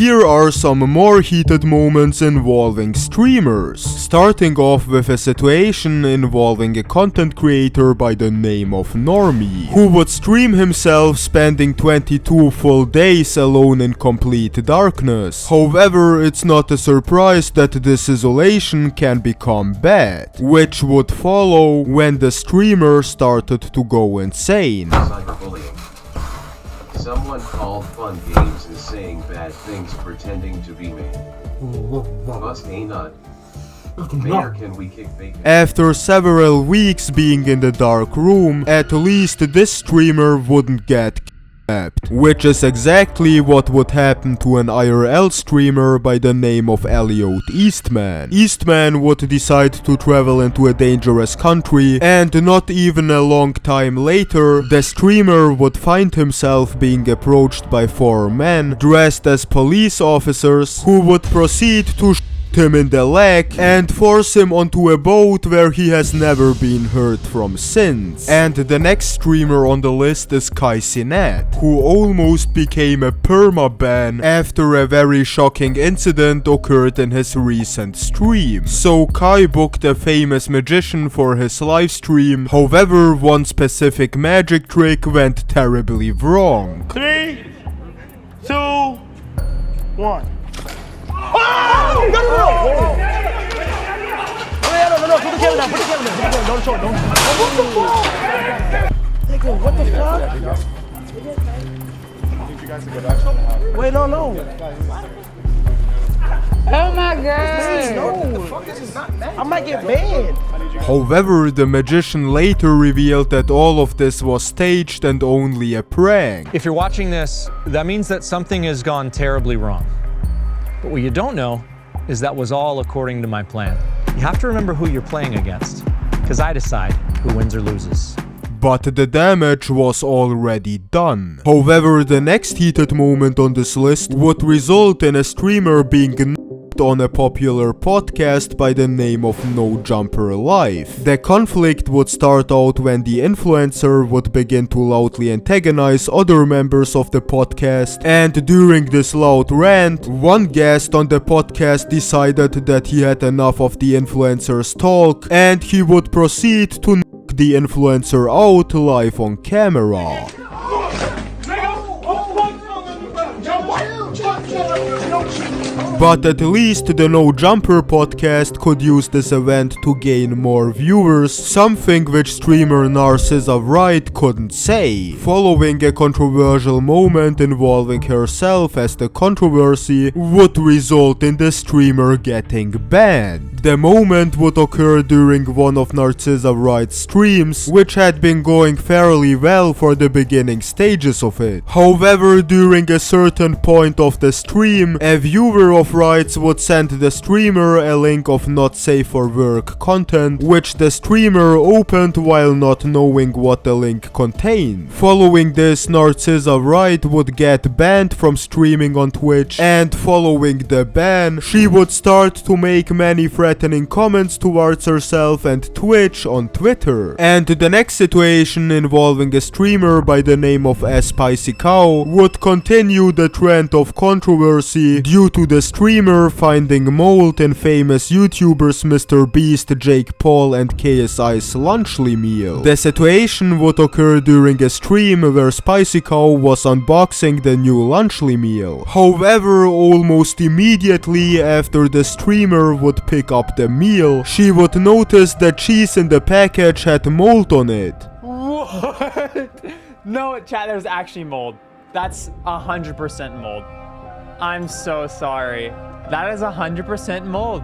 here are some more heated moments involving streamers, starting off with a situation involving a content creator by the name of Normie, who would stream himself spending 22 full days alone in complete darkness. However, it's not a surprise that this isolation can become bad, which would follow when the streamer started to go insane. Cyberbullying. Someone called Fun Games is saying bad things pretending to be me. Must a nut. Mayor, can we kick bacon? After several weeks being in the dark room, at least this streamer wouldn't get kidnapped, which is exactly what would happen to an IRL streamer by the name of Elliot Eastman. Eastman would decide to travel into a dangerous country, and not even a long time later, the streamer would find himself being approached by 4 men dressed as police officers who would proceed to him in the leg and force him onto a boat where he has never been heard from since. And the next streamer on the list is Kai Cenat, who almost became a permaban after a very shocking incident occurred in his recent stream. So Kai booked a famous magician for his livestream, however one specific magic trick went terribly wrong. 3, 2, 1. Oh! No! No, put the camera down, don't show it, don't. What the fuck? Nigga, what the fuck? I need you guys to go back. Wait, no. Oh my god! No, I might get banned. However, the magician later revealed that all of this was staged and only a prank. If you're watching this, that means that something has gone terribly wrong. But what you don't know is that was all according to my plan. You have to remember who you're playing against, because I decide who wins or loses. But the damage was already done. However, the next heated moment on this list would result in a streamer being on a popular podcast by the name of No Jumper Live. The conflict would start out when the influencer would begin to loudly antagonize other members of the podcast, and during this loud rant, one guest on the podcast decided that he had enough of the influencer's talk, and he would proceed to knock the influencer out live on camera. But at least the No Jumper podcast could use this event to gain more viewers, something which streamer Narcissa Wright couldn't say. Following a controversial moment involving herself, as the controversy would result in the streamer getting banned. The moment would occur during one of Narcissa Wright's streams, which had been going fairly well for the beginning stages of it. However, during a certain point of the stream, a viewer of Wright's would send the streamer a link of not safe for work content, which the streamer opened while not knowing what the link contained. Following this, Narcissa Wright would get banned from streaming on Twitch, and following the ban, she would start to make many threatening comments towards herself and Twitch on Twitter. And the next situation involving a streamer by the name of A Spicy Cow would continue the trend of controversy due to the streamer finding mold in famous YouTubers Mr. Beast, Jake Paul and KSI's Lunchly meal. The situation would occur during a stream where Spicy Cow was unboxing the new Lunchly meal. However, almost immediately after the streamer would pick up the meal, she would notice that cheese in the package had mold on it. What? No, chat, there's actually mold. That's 100% mold. I'm so sorry. That is 100% mold.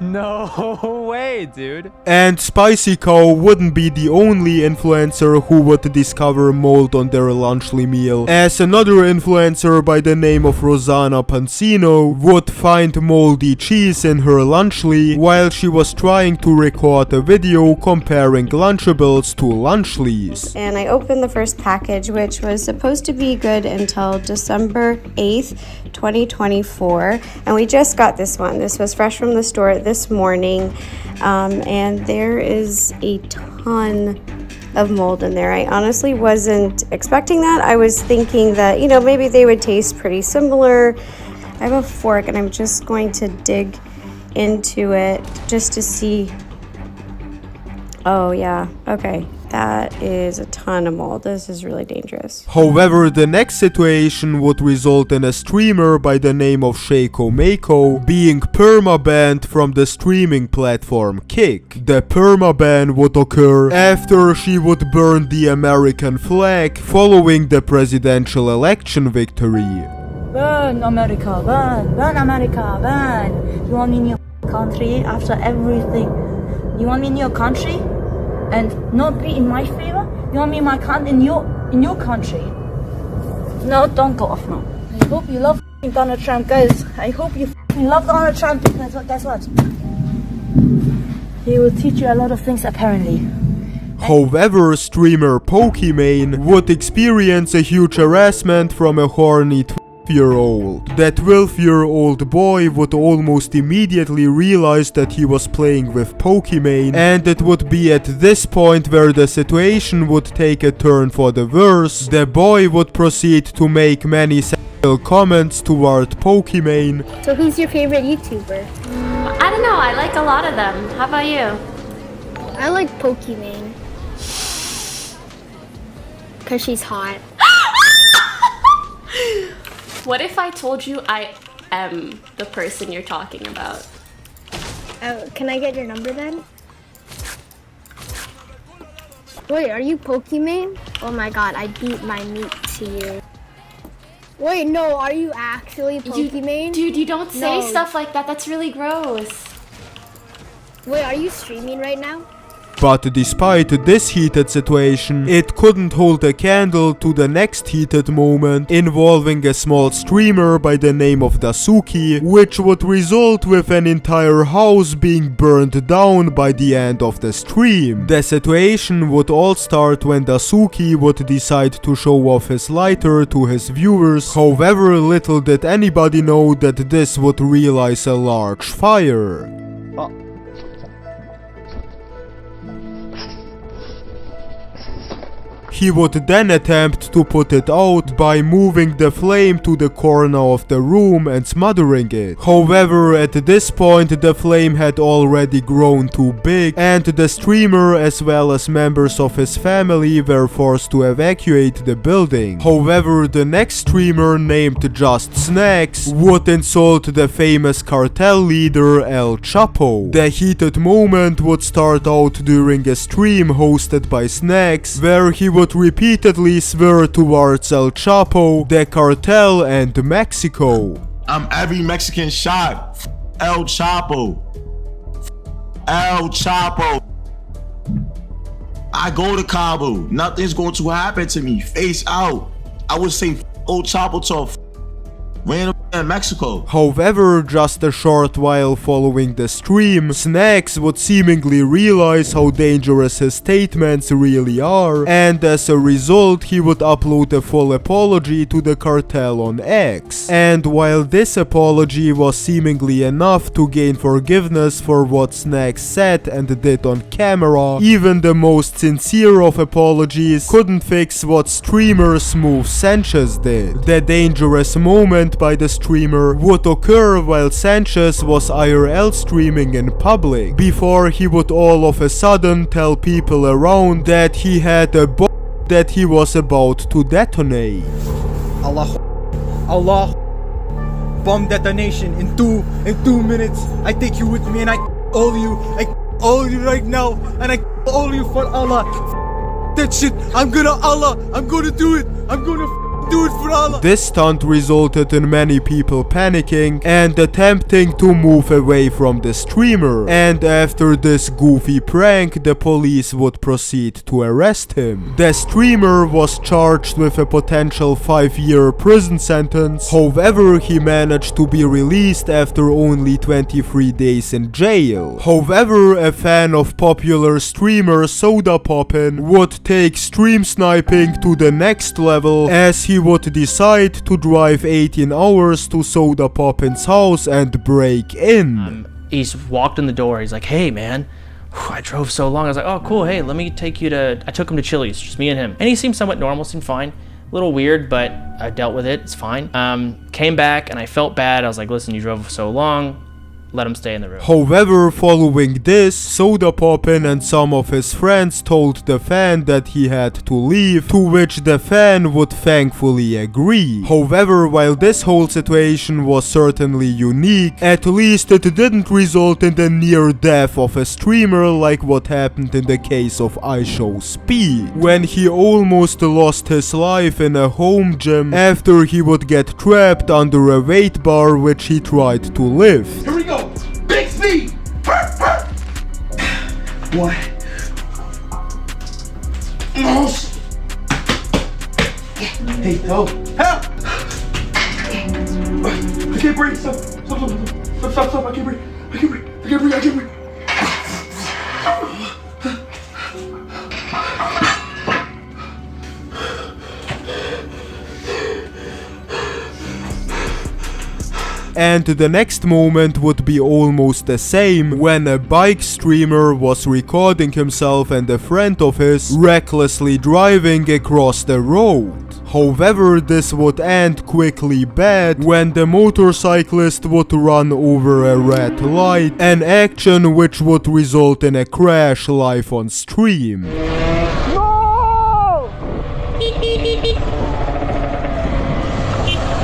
No way, dude. And Spicy Cow wouldn't be the only influencer who would discover mold on their Lunchly meal, as another influencer by the name of Rosanna Pansino would find moldy cheese in her Lunchly while she was trying to record a video comparing Lunchables to Lunchlys. And I opened the first package, which was supposed to be good until December 8th, 2024. And we just got this one. This was fresh from the store. this morning, and there is a ton of mold in there. I honestly wasn't expecting that. I was thinking that, maybe they would taste pretty similar. I have a fork and I'm just going to dig into it just to see. Oh yeah, okay. That is a ton of mold. This is really dangerous. However, the next situation would result in a streamer by the name of Shaco Mako being perma-banned from the streaming platform Kick. The perma-ban would occur after she would burn the American flag following the presidential election victory. Burn America, burn, burn America, burn. You want me in your country after everything? You want me in your country and not be in my favor? You want me in my in your country? No, don't go off now. I hope you love Donald Trump, guys. I hope you love Donald Trump because guess what? He will teach you a lot of things apparently. However, streamer Pokimane would experience a huge harassment from a horny 12-year-old. That 12-year-old boy would almost immediately realize that he was playing with Pokimane, and it would be at this point where the situation would take a turn for the worse. The boy would proceed to make many sexual comments toward Pokimane. So who's your favorite YouTuber? I don't know, I like a lot of them. How about you? I like Pokimane. Cause she's hot. What if I told you I am the person you're talking about? Oh, can I get your number then? Wait, are you Pokimane? Oh my god, I beat my meat to you. Wait, no, are you actually Pokimane? Dude, you don't say stuff like that. That's really gross. Wait, are you streaming right now? But despite this heated situation, it couldn't hold a candle to the next heated moment involving a small streamer by the name of Dasuki, which would result with an entire house being burned down by the end of the stream. The situation would all start when Dasuki would decide to show off his lighter to his viewers. However, little did anybody know that this would realize a large fire. He would then attempt to put it out by moving the flame to the corner of the room and smothering it. However, at this point the flame had already grown too big, and the streamer as well as members of his family were forced to evacuate the building. However, the next streamer, named Just Snacks, would insult the famous cartel leader El Chapo. The heated moment would start out during a stream hosted by Snacks, where he would repeatedly swear towards El Chapo, the cartel, and Mexico. I'm every Mexican shot. El Chapo. El Chapo. I go to Cabo. Nothing's going to happen to me. Face out. I would say El Chapo to a random in Mexico. However, just a short while following the stream, Snacks would seemingly realize how dangerous his statements really are, and as a result he would upload a full apology to the cartel on X. And while this apology was seemingly enough to gain forgiveness for what Snacks said and did on camera, even the most sincere of apologies couldn't fix what streamer Smooth Sanchez did. The dangerous moment by the streamer would occur while Sanchez was IRL streaming in public, before he would all of a sudden tell people around that he had a bomb that he was about to detonate. Allah, bomb detonation in two minutes. I take you with me and I all you right now, and I all you for Allah. That shit, I'm gonna do it. I'm gonna do it for Allah. This stunt resulted in many people panicking and attempting to move away from the streamer, and after this goofy prank the police would proceed to arrest him. The streamer was charged with a potential 5-year prison sentence. However, he managed to be released after only 23 days in jail. However, a fan of popular streamer Soda Poppin would take stream sniping to the next level, as he would decide to drive 18 hours to Soda Poppin's house and break in. he's walked in the door. He's like, hey, man. I drove so long. I was like, oh, cool. Hey, let me take you to... I took him to Chili's, just me and him. And he seemed somewhat normal, seemed fine. A little weird, but I dealt with it. It's fine. Came back and I felt bad. I was like, listen, you drove so long. Let him stay in the room. However, following this, Soda Poppin and some of his friends told the fan that he had to leave, to which the fan would thankfully agree. However, while this whole situation was certainly unique, at least it didn't result in the near death of a streamer like what happened in the case of IShowSpeed, when he almost lost his life in a home gym after he would get trapped under a weight bar which he tried to lift. Here we go. Big speed. What? Mouse. Hey, help. Help. I can't breathe. Stop. I can't breathe. I can't breathe. And the next moment would be almost the same, when a bike streamer was recording himself and a friend of his recklessly driving across the road. However, this would end quickly bad when the motorcyclist would run over a red light, an action which would result in a crash live on stream. No!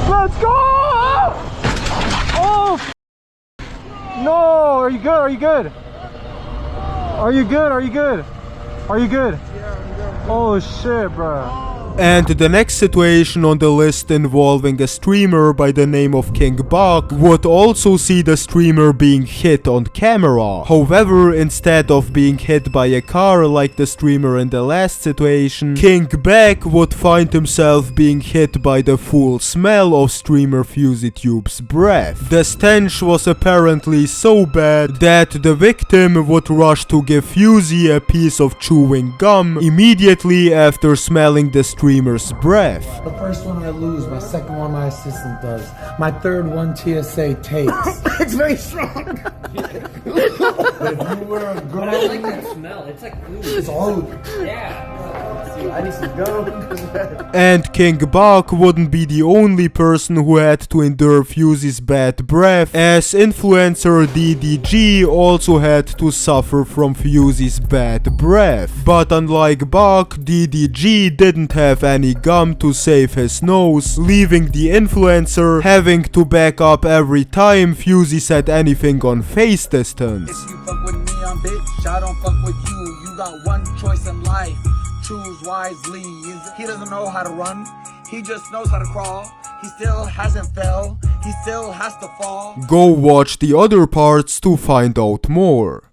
Let's go! Oh! No! Are you good? Are you good? Are you good? Are you good? Are you good? Oh shit, bro. And the next situation on the list involving a streamer by the name of King Bach would also see the streamer being hit on camera. However, instead of being hit by a car like the streamer in the last situation, King Bach would find himself being hit by the full smell of streamer FuziTube's breath. The stench was apparently so bad that the victim would rush to give Fuzi a piece of chewing gum immediately after smelling the streamer's breath. The first one I lose, my second one my assistant does. My third one TSA takes. It's very strong. If you were a girl, I like that smell. It's like food. It's old. Yeah. I need some gum. And King Bach wouldn't be the only person who had to endure Fuzi's bad breath, as influencer DDG also had to suffer from Fuzi's bad breath. But unlike Bach, DDG didn't have any gum to save his nose, leaving the influencer having to back up every time Fuzi said anything on face distance. If you fuck with me, I'm bitch, I don't fuck with you. You got one choice in life, choose wisely. He doesn't know how to run, he just knows how to crawl. He still hasn't fell, he still has to fall. Go watch the other parts to find out more.